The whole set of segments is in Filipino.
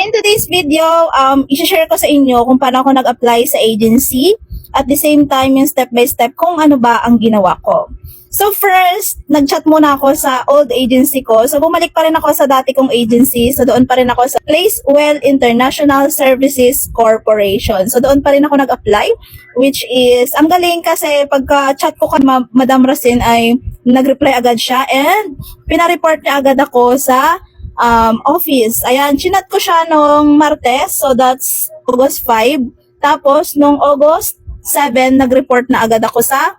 in today's video, i-share ko sa inyo kung paano ako nag-apply sa agency. At the same time, yung step-by-step kung ano ba ang ginawa ko. So first, nag-chat muna ako sa old agency ko. So bumalik pa rin ako sa dati kong agency. So doon pa rin ako sa Placewell International Services Corporation. So doon pa rin ako nag-apply, which is, ang galing kasi pagka-chat ko kay Madam Racine ay nag-reply agad siya and pinareport niya agad ako sa office. Ayan, chinat ko siya nung Martes, so that's August 5. Tapos, nung August 7, nag-report na agad ako sa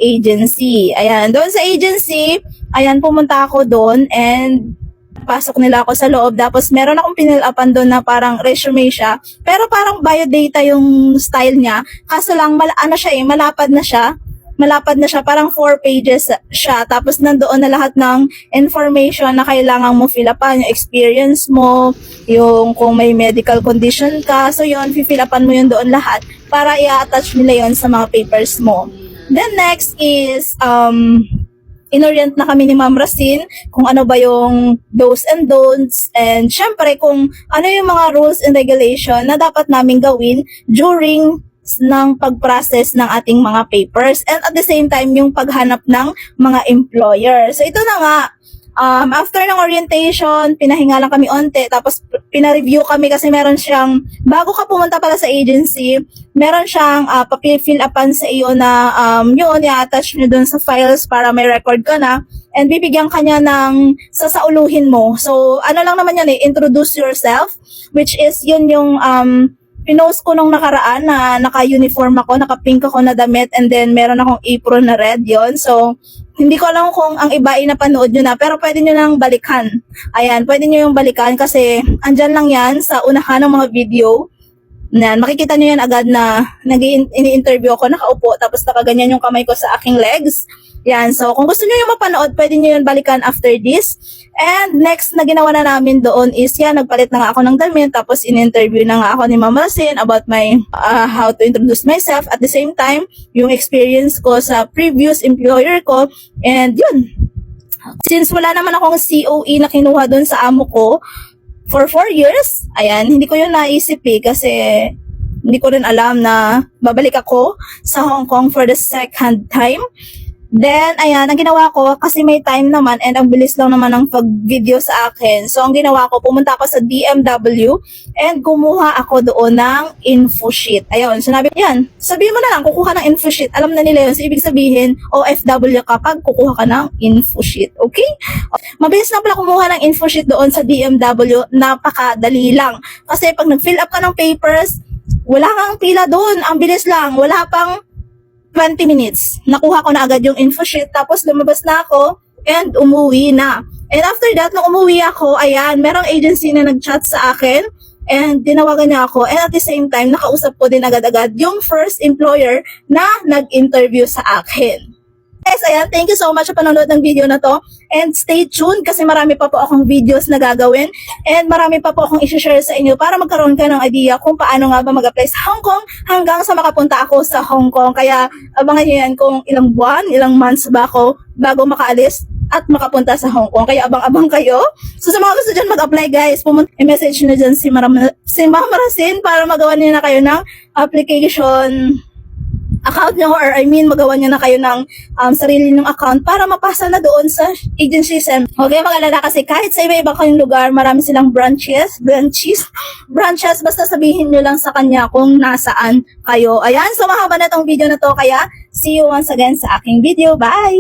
agency. Ayan, doon sa agency, ayan, pumunta ako doon and pasok nila ako sa loob. Tapos, meron akong pinil-upan doon na parang resume siya. Pero parang biodata yung style niya. Kaso lang, malapad na siya. Parang 4 pages siya. Tapos nandoon na lahat ng information na kailangan mo fill upan, yung experience mo, yung kung may medical condition ka. So yun, fill upan mo yun doon lahat para i-attach nila yun sa mga papers mo. Then next is, inorient na kami ni Ma'am Racine kung ano ba yung do's and don'ts and syempre kung ano yung mga rules and regulation na dapat namin gawin during ng pag-process ng ating mga papers and at the same time yung paghanap ng mga employer. So ito na nga, after ng orientation, pinahinga lang kami onte, tapos pina-review kami kasi meron siyang, bago ka pumunta pala sa agency, meron siyang papi-fill upan sa iyo na yun, i-attach nyo dun sa files para may record ka na and bibigyan ka niya ng sasauluhin mo. So ano lang naman yan introduce yourself, which is yun yung pinost ko nung nakaraan na naka-uniform ako, naka-pink ako na damit, and then meron akong apron na red yon. So, hindi ko alam kung ang iba ay napanood nyo na, pero pwede nyo lang balikan. Ayan, pwede nyo yung balikan kasi andyan lang yan sa unahan ng mga video. Yan, makikita nyo yan agad na ini-interview ako, nakaupo, tapos nakaganyan yung kamay ko sa aking legs. Yan, so kung gusto nyo yung mapanood, pwede nyo yun balikan after this. And next na ginawa na namin doon is yan, nagpalit na nga ako ng damit, tapos in-interview na nga ako ni Ma'am Racine about my how to introduce myself. At the same time, yung experience ko sa previous employer ko. And yun, since wala naman akong COE na kinuha doon sa amo ko for 4 years, ayan, hindi ko yun naisip kasi hindi ko rin alam na babalik ako sa Hong Kong for the second time. Then, ayan, ang ginawa ko, kasi may time naman and ang bilis lang naman ng pag-video sa akin. So, ang ginawa ko, pumunta ako sa DMW and kumuha ako doon ng info sheet. Ayun, sinabi ko, yan, sabihin mo na lang, kukuha ng info sheet. Alam na nila yun. So, ibig sabihin, OFW ka pag kukuha ka ng info sheet. Okay? Mabilis lang pala kumuha ng info sheet doon sa DMW. Napakadali lang. Kasi pag nag-fill up ka ng papers, wala kang pila doon. Ang bilis lang. Wala pang 20 minutes. Nakuha ko na agad yung info sheet, tapos lumabas na ako and umuwi na. And after that, nung umuwi ako, ayan, merong agency na nag-chat sa akin and tinawagan niya ako. And at the same time, nakausap ko din agad-agad yung first employer na nag-interview sa akin. Guys, ayan, thank you so much sa panonood ng video na to. And stay tuned kasi marami pa po akong videos na gagawin. And marami pa po akong i-share sa inyo para magkaroon ka ng idea kung paano nga ba mag-apply sa Hong Kong hanggang sa makapunta ako sa Hong Kong. Kaya abangan nyo yan kung ilang buwan, ilang months ba ako bago makaalis at makapunta sa Hong Kong. Kaya abang-abang kayo. So sa mga gusto dyan mag-apply guys, i-message nyo dyan si Ma'am Racine para magawa nyo na kayo ng application account nyo, or magawa nyo na kayo ng sarili ng account para mapasa na doon sa agency SEM. Okay, mag-alala kasi kahit sa iba-iba kayong lugar, marami silang branches, basta sabihin nyo lang sa kanya kung nasaan kayo. Ayan, so mahaba na tong video na to, kaya see you once again sa aking video. Bye!